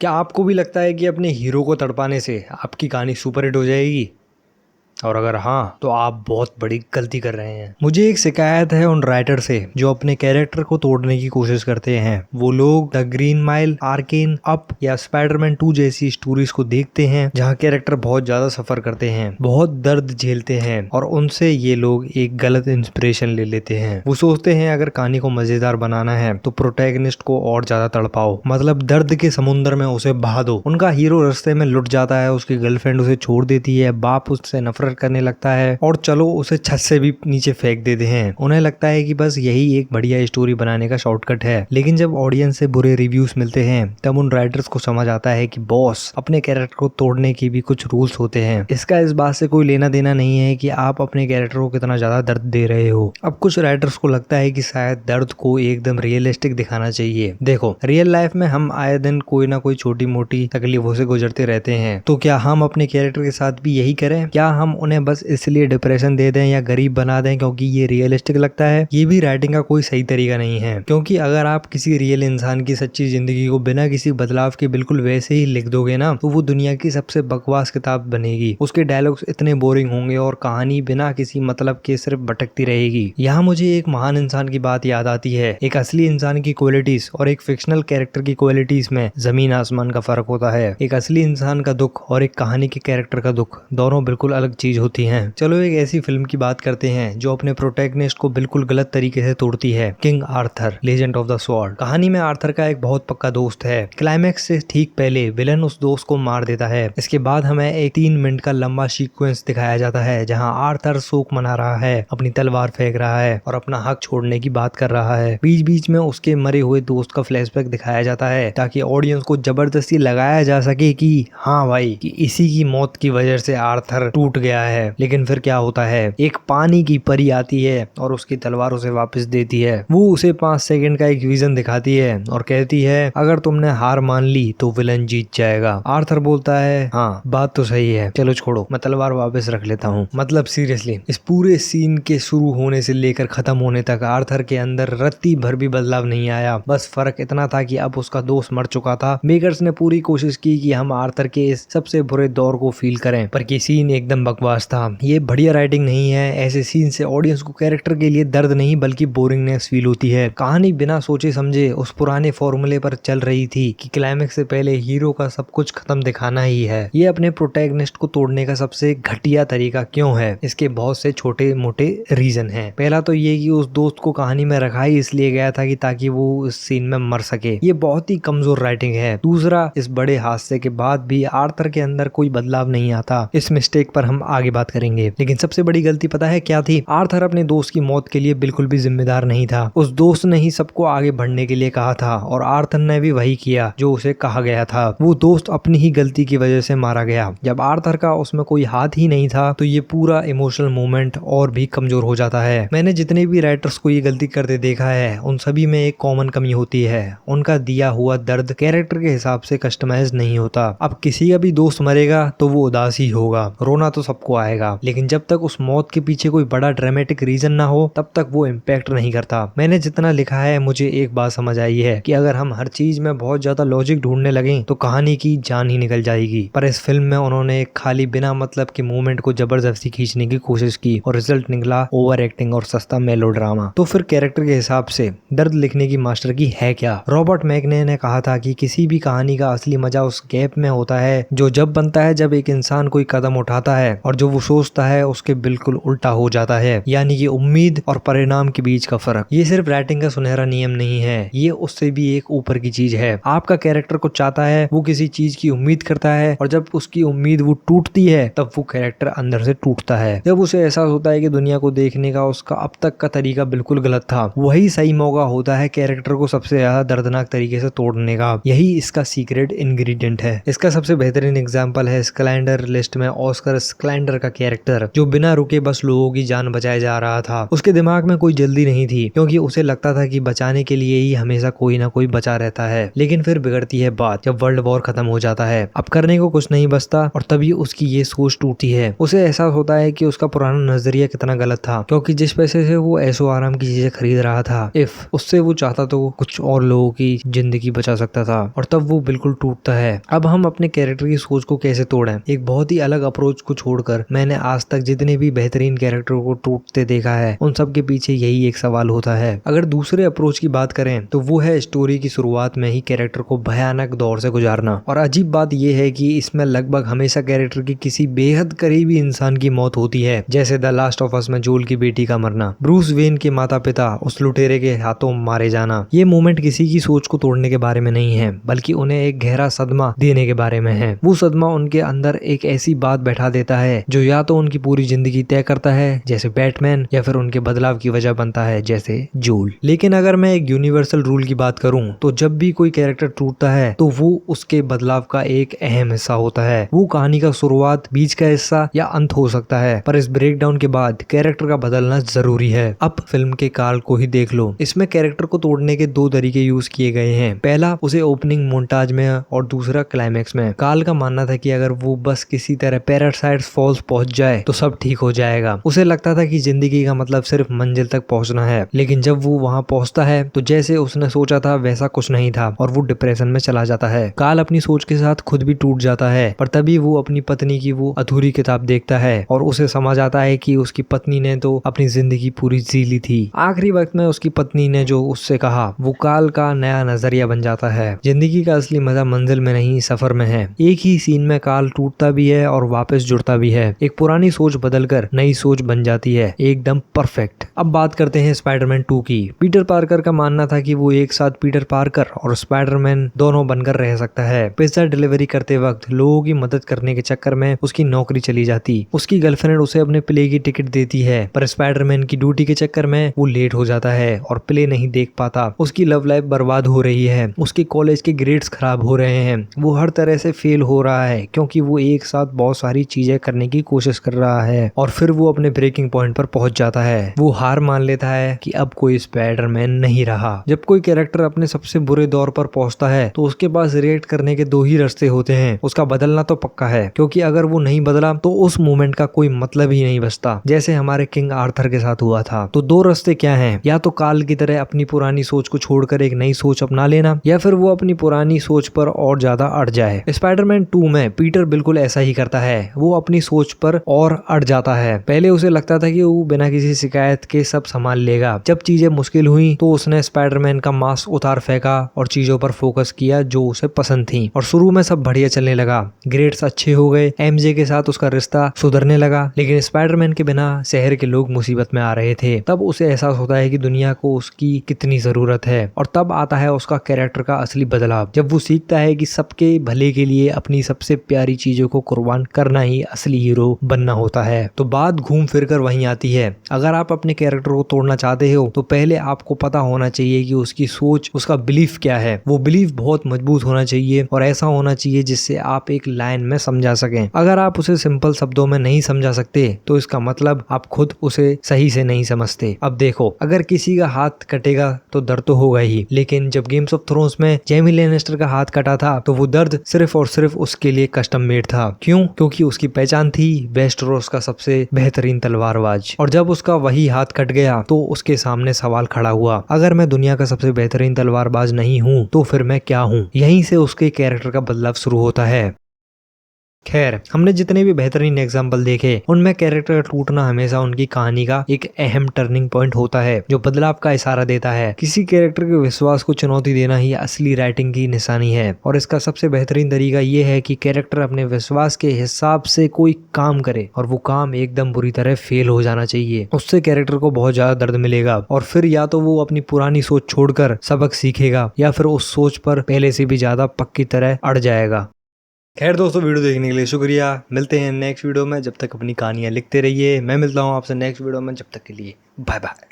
क्या आपको भी लगता है कि अपने हीरो को तड़पाने से आपकी कहानी सुपरहिट हो जाएगी? और अगर हाँ तो आप बहुत बड़ी गलती कर रहे हैं। मुझे एक शिकायत है उन राइटर से जो अपने कैरेक्टर को तोड़ने की कोशिश करते हैं। वो लोग the green mile, arcane, up या स्पाइडरमैन 2 जैसी स्टोरीज को देखते हैं जहाँ कैरेक्टर बहुत ज्यादा सफर करते हैं, बहुत दर्द झेलते हैं और उनसे ये लोग एक गलत इंस्पिरेशन ले लेते हैं। वो सोचते हैं अगर कहानी को मजेदार बनाना है तो प्रोटैगनिस्ट को और ज्यादा तड़पाओ, मतलब दर्द के समुद्र में उसे बहा दो। उनका हीरो रास्ते में लुट जाता है, उसकी गर्लफ्रेंड उसे छोड़ देती है, बाप उससे नफरत करने लगता है और चलो उसे छत से भी नीचे फेंक देते हैं। उन्हें लगता है कि बस यही एक बढ़िया स्टोरी बनाने का शॉर्टकट है। लेकिन जब ऑडियंस से बुरे रिव्यूज मिलते हैं तब उन राइटर्स को समझ आता है कि बॉस, अपने कैरेक्टर को तोड़ने के भी कुछ रूल्स होते हैं। इसका इस बात से कोई लेना देना नहीं है कि आप अपने कैरेक्टर को कितना ज्यादा दर्द दे रहे हो। अब कुछ राइटर्स को लगता है कि शायद दर्द को एकदम रियलिस्टिक दिखाना चाहिए। देखो, रियल लाइफ में हम आए दिन कोई ना कोई छोटी मोटी तकलीफों से गुजरते रहते हैं, तो क्या हम अपने कैरेक्टर के साथ भी यही करें? क्या हम उन्हें बस इसलिए डिप्रेशन दे दें या गरीब बना दें क्योंकि ये रियलिस्टिक लगता है? ये भी राइटिंग का कोई सही तरीका नहीं है, क्योंकि अगर आप किसी रियल इंसान की सच्ची जिंदगी को बिना किसी बदलाव के बिल्कुल वैसे ही लिख दोगे ना, तो वो दुनिया की सबसे बकवास किताब बनेगी। उसके डायलॉग्स इतने बोरिंग होंगे और कहानी बिना किसी मतलब के सिर्फ भटकती रहेगी। यहाँ मुझे एक महान इंसान की बात याद आती है। एक असली इंसान की क्वालिटीज और एक फिक्शनल कैरेक्टर की क्वालिटीज में जमीन आसमान का फर्क होता है। एक असली इंसान का दुख और एक कहानी के कैरेक्टर का दुख दोनों बिल्कुल अलग चीज होती हैं। चलो एक ऐसी फिल्म की बात करते हैं जो अपने प्रोटैगनिस्ट को बिल्कुल गलत तरीके से तोड़ती है। King Arthur, legend of the sword. कहानी में आर्थर का एक बहुत पक्का दोस्त है। क्लाइमैक्स से ठीक पहले विलन उस दोस्त को मार देता है। इसके बाद हमें एक 3 मिनट का लंबा सीक्वेंस दिखाया जाता है जहां आर्थर शोक मना रहा है, अपनी तलवार फेंक रहा है और अपना हक छोड़ने की बात कर रहा है। बीच बीच में उसके मरे हुए दोस्त का फ्लैशबैक दिखाया जाता है ताकि ऑडियंस को जबरदस्ती लगाया जा सके कि हाँ भाई, कि इसी की मौत की वजह से आर्थर टूट गया है। लेकिन फिर क्या होता है, एक पानी की परी आती है और उसकी तलवार उसे वापस देती है। वो उसे 5 सेकंड का एक विजन दिखाती है और कहती है अगर तुमने हार मान ली तो विलन जीत जाएगा। आर्थर बोलता है हाँ बात तो सही है, चलो छोड़ो, मैं तलवार वापस रख लेता हूँ। मतलब सीरियसली, इस पूरे सीन के शुरू होने से लेकर खत्म होने तक आर्थर के अंदर रत्ती भर भी बदलाव नहीं आया। बस फर्क इतना था कि अब उसका दोस्त मर चुका था। मेकर्स ने पूरी कोशिश की कि हम आर्थर के इस सबसे बुरे दौर को फील करें, पर ये सीन एकदम बकवास था। ये बढ़िया राइटिंग नहीं है। ऐसे सीन से ऑडियंस को कैरेक्टर के लिए दर्द नहीं बल्कि बोरिंगनेस फील होती है। कहानी बिना सोचे समझे उस पुराने फॉर्मूले पर चल रही थी कि क्लाइमेक्स से पहले हीरो का सब कुछ खत्म दिखाना ही है। ये अपने प्रोटैगनिस्ट को तोड़ने का सबसे घटिया तरीका क्यों है? इसके बहुत से छोटे मोटे रीजन हैं। पहला तो ये कि उस दोस्त को कहानी में रखा ही इसलिए गया था कि ताकि वो इस सीन में मर सके। ये बहुत ही कमजोर राइटिंग है। दूसरा, इस बड़े हादसे के बाद भी आर्थर के अंदर कोई बदलाव नहीं आता। इस मिस्टेक पर हम आगे बात करेंगे। लेकिन सबसे बड़ी गलती पता है क्या थी? आर्थर अपने दोस्त की मौत के लिए बिल्कुल भी जिम्मेदार नहीं था। उस दोस्त ने ही सबको आगे बढ़ने के लिए कहा था और आर्थर ने भी वही किया जो उसे कहा गया था। वो दोस्त अपनी ही गलती की वजह से मारा गया। जब आर्थर का उसमें कोई हाथ ही नहीं था तो ये पूरा इमोशनल मोमेंट और भी कमजोर हो जाता है। मैंने जितने भी राइटर्स को ये गलती करते देखा है उन सभी में एक कॉमन कमी होती है, उनका दिया हुआ दर्द कैरेक्टर के हिसाब से कस्टमाइज नहीं होता। अब किसी का भी दोस्त मरेगा तो वो उदास ही होगा, रोना तो सबको आएगा, लेकिन जब तक उस मौत के पीछे कोई बड़ा ड्रामेटिक रीजन ना हो तब तक वो इम्पैक्ट नहीं करता। मैंने जितना लिखा है मुझे एक बात समझ आई है कि अगर हम हर चीज में बहुत ज्यादा लॉजिक ढूंढने लगे तो कहानी की जान ही निकल जाएगी। पर इस फिल्म में उन्होंने एक खाली बिना मतलब के मूवमेंट को जबरदस्ती खींचने की कोशिश की और रिजल्ट निकला ओवर एक्टिंग और सस्ता मेलोड्रामा। तो फिर कैरेक्टर के हिसाब से दर्द लिखने की मास्टर की है क्या? रॉबर्ट मैकने ने कहा था कि किसी भी कहानी का असली मजा उस गैप में होता है जो जब बनता है जब एक इंसान कोई कदम उठाता है और जो वो सोचता है उसके बिल्कुल उल्टा हो जाता है, यानी कि उम्मीद और परिणाम के बीच का फर्क। ये सिर्फ राइटिंग का सुनहरा नियम नहीं है, ये उससे भी एक ऊपर की चीज है। आपका कैरेक्टर को चाहता है, वो किसी चीज की उम्मीद करता है और जब उसकी उम्मीद वो टूटती है तब वो कैरेक्टर अंदर से टूटता है। जब उसे एहसास होता है कि दुनिया को देखने का उसका अब तक का तरीका बिल्कुल गलत था, वही सही मौका होता है कैरेक्टर को सबसे ज्यादा दर्दनाक तरीके से तोड़ने का। यही इसका सीक्रेट इंग्रेडिएंट है। इसका सबसे बेहतरीन एग्जांपल है स्कैलेंडर लिस्ट में ऑस्कर स्कैलेंडर सैंडर का कैरेक्टर, जो बिना रुके बस लोगों की जान बचाए जा रहा था। उसके दिमाग में कोई जल्दी नहीं थी, क्योंकि उसे लगता था कि बचाने के लिए ही हमेशा कोई ना कोई बचा रहता है। लेकिन फिर बिगड़ती है बात जब वर्ल्ड वॉर खत्म हो जाता है। अब करने को कुछ नहीं बचता और तभी उसकी ये सोच टूटती है। उसे एहसास होता है कि उसका पुराना नजरिया कितना गलत था, क्योंकि जिस पैसे से वो ऐशो आराम की चीजें खरीद रहा था, इफ उससे वो चाहता तो कुछ और लोगों की जिंदगी बचा सकता था। और तब वो बिल्कुल टूटता है। अब हम अपने कैरेक्टर की सोच को कैसे तोड़ें? एक बहुत ही अलग अप्रोच को छोड़कर मैंने आज तक जितने भी बेहतरीन कैरेक्टरों को टूटते देखा है, उन सब के पीछे यही एक सवाल होता है। अगर दूसरे अप्रोच की बात करें तो वो है स्टोरी की शुरुआत में ही कैरेक्टर को भयानक दौर से गुजारना। और अजीब बात यह है कि इसमें लगभग हमेशा कैरेक्टर की किसी बेहद करीबी इंसान की मौत होती है, जैसे द लास्ट ऑफ अस में जोल की बेटी का मरना, ब्रूस वेन के माता पिता उस लुटेरे के हाथों मारे जाना। ये मोमेंट किसी की सोच को तोड़ने के बारे में नहीं है, बल्कि उन्हें एक गहरा सदमा देने के बारे में है। वो सदमा उनके अंदर एक ऐसी बात बैठा देता है जो या तो उनकी पूरी जिंदगी तय करता है जैसे बैटमैन, या फिर उनके बदलाव की वजह बनता है जैसे जोल। लेकिन अगर मैं एक यूनिवर्सल रूल की बात करूं तो जब भी कोई कैरेक्टर टूटता है तो वो उसके बदलाव का एक अहम हिस्सा होता है। वो कहानी का शुरुआत, बीच का हिस्सा या अंत हो सकता है, पर इस ब्रेकडाउन के बाद कैरेक्टर का बदलना जरूरी है। अब फिल्म के काल को ही देख लो। इसमें कैरेक्टर को तोड़ने के दो तरीके यूज किए गए हैं। पहला उसे ओपनिंग मोन्टाज में और दूसरा क्लाइमैक्स में। काल का मानना था कि अगर वो बस किसी तरह पैरासाइट्स फॉल्स पहुंच जाए तो सब ठीक हो जाएगा। उसे लगता था कि जिंदगी का मतलब सिर्फ मंजिल तक पहुंचना है, लेकिन जब वो वहां पहुंचता है तो जैसे उसने सोचा था वैसा कुछ नहीं था और वो डिप्रेशन में चला जाता है। काल अपनी सोच के साथ खुद भी टूट जाता है, पर तभी वो अपनी पत्नी की वो अधूरी किताब देखता है और उसे समझ आता है कि उसकी पत्नी ने तो अपनी जिंदगी पूरी जी ली थी। आखिरी वक्त में उसकी पत्नी ने जो उससे कहा वो काल का नया नजरिया बन जाता है। जिंदगी का असली मजा मंजिल में नहीं, सफर में है। एक ही सीन में काल टूटता भी है और वापस जुड़ता भी है। एक पुरानी सोच बदलकर नई सोच बन जाती है, एकदम परफेक्ट। अब बात करते हैं स्पाइडरमैन 2 की। पीटर पार्कर का मानना था कि वो एक साथ पीटर पार्कर और स्पाइडरमैन दोनों बनकर रह सकता है। पिज्जा डिलीवरी करते वक्त लोगों की मदद करने के चक्कर में उसकी नौकरी चली जाती। उसकी गर्लफ्रेंड उसे अपने प्ले की टिकट देती है, पर स्पाइडरमैन की ड्यूटी के चक्कर में वो लेट हो जाता है और प्ले नहीं देख पाता। उसकी लव लाइफ बर्बाद हो रही है, उसके कॉलेज के ग्रेड्स खराब हो रहे हैं, वो हर तरह से फेल हो रहा है क्योंकि वो एक साथ बहुत सारी चीजें करने की कोशिश कर रहा है। और फिर वो अपने ब्रेकिंग पॉइंट पर पहुंच जाता है। वो हार मान लेता है कि अब कोई स्पाइडरमैन नहीं रहा। जब कोई कैरेक्टर अपने सबसे बुरे दौर पर पहुंचता है तो उसके पास रिएक्ट करने के दो ही रास्ते होते हैं। उसका बदलना तो पक्का है, क्योंकि अगर वो नहीं बदला तो उस मोमेंट का कोई मतलब ही नहीं बचता, जैसे हमारे किंग आर्थर के साथ हुआ था। तो दो रास्ते क्या हैं? या तो काल की तरह अपनी पुरानी सोच को छोड़कर एक नई सोच अपना लेना, या फिर वो अपनी पुरानी सोच पर और ज्यादा अड़ जाए। स्पाइडरमैन 2 में पीटर बिल्कुल ऐसा ही करता है। वो अपनी सोच पर और अड़ जाता है। पहले उसे लगता था कि वो बिना किसी शिकायत के सब संभाल लेगा। जब चीजें मुश्किल हुई तो उसने स्पाइडरमैन का मास्क उतार फेंका और चीजों पर फोकस किया जो उसे पसंद थी। और शुरू में सब बढ़िया चलने लगा, ग्रेड्स अच्छे हो गए, एमजे के साथ उसका रिश्ता सुधरने लगा। लेकिन स्पाइडरमैन के बिना शहर के लोग मुसीबत में आ रहे थे। तब उसे एहसास होता है कि दुनिया को उसकी कितनी जरूरत है। और तब आता है उसका कैरेक्टर का असली बदलाव, जब वो सीखता है कि सबके भले के लिए अपनी सबसे प्यारी चीजों को कुर्बान करना ही असली हीरो बनना होता है। तो बात घूम फिर कर वहीं आती है। अगर आप अपने कैरेक्टर को तोड़ना चाहते हो तो पहले आपको पता होना चाहिए कि उसकी सोच, उसका बिलीफ क्या है। वो बिलीफ बहुत मजबूत होना चाहिए और ऐसा होना चाहिए जिससे आप एक लाइन में समझा सकें। अगर आप उसे सिंपल शब्दों में नहीं समझा सकते तो इसका मतलब आप खुद उसे सही से नहीं समझते। अब देखो, अगर किसी का हाथ कटेगा तो दर्द तो होगा ही, लेकिन जब गेम्स ऑफ थ्रोन्स में जेमी लेनेस्टर का हाथ कटा था तो वो दर्द सिर्फ और सिर्फ उसके लिए कस्टम मेड था। क्यों? क्योंकि उसकी पहचान थी वेस्टरोस का सबसे बेहतरीन तलवारबाज। और जब उसका वही हाथ कट गया तो उसके सामने सवाल खड़ा हुआ, अगर मैं दुनिया का सबसे बेहतरीन तलवारबाज नहीं हूँ तो फिर मैं क्या हूँ? यहीं से उसके कैरेक्टर का बदलाव शुरू होता है। खैर, हमने जितने भी बेहतरीन एग्जाम्पल देखे उनमें कैरेक्टर का टूटना हमेशा उनकी कहानी का एक अहम टर्निंग पॉइंट होता है जो बदलाव का इशारा देता है। किसी कैरेक्टर के विश्वास को चुनौती देना ही असली राइटिंग की निशानी है। और इसका सबसे बेहतरीन तरीका ये है कि कैरेक्टर अपने विश्वास के हिसाब से कोई काम करे और वो काम एकदम बुरी तरह फेल हो जाना चाहिए। उससे कैरेक्टर को बहुत ज्यादा दर्द मिलेगा और फिर या तो वो अपनी पुरानी सोच छोड़कर सबक सीखेगा या फिर उस सोच पर पहले से भी ज्यादा पक्की तरह अड़ जाएगा। खैर दोस्तों, वीडियो देखने के लिए शुक्रिया। मिलते हैं नेक्स्ट वीडियो में। जब तक अपनी कहानियां लिखते रहिए। मैं मिलता हूं आपसे नेक्स्ट वीडियो में। जब तक के लिए बाय बाय।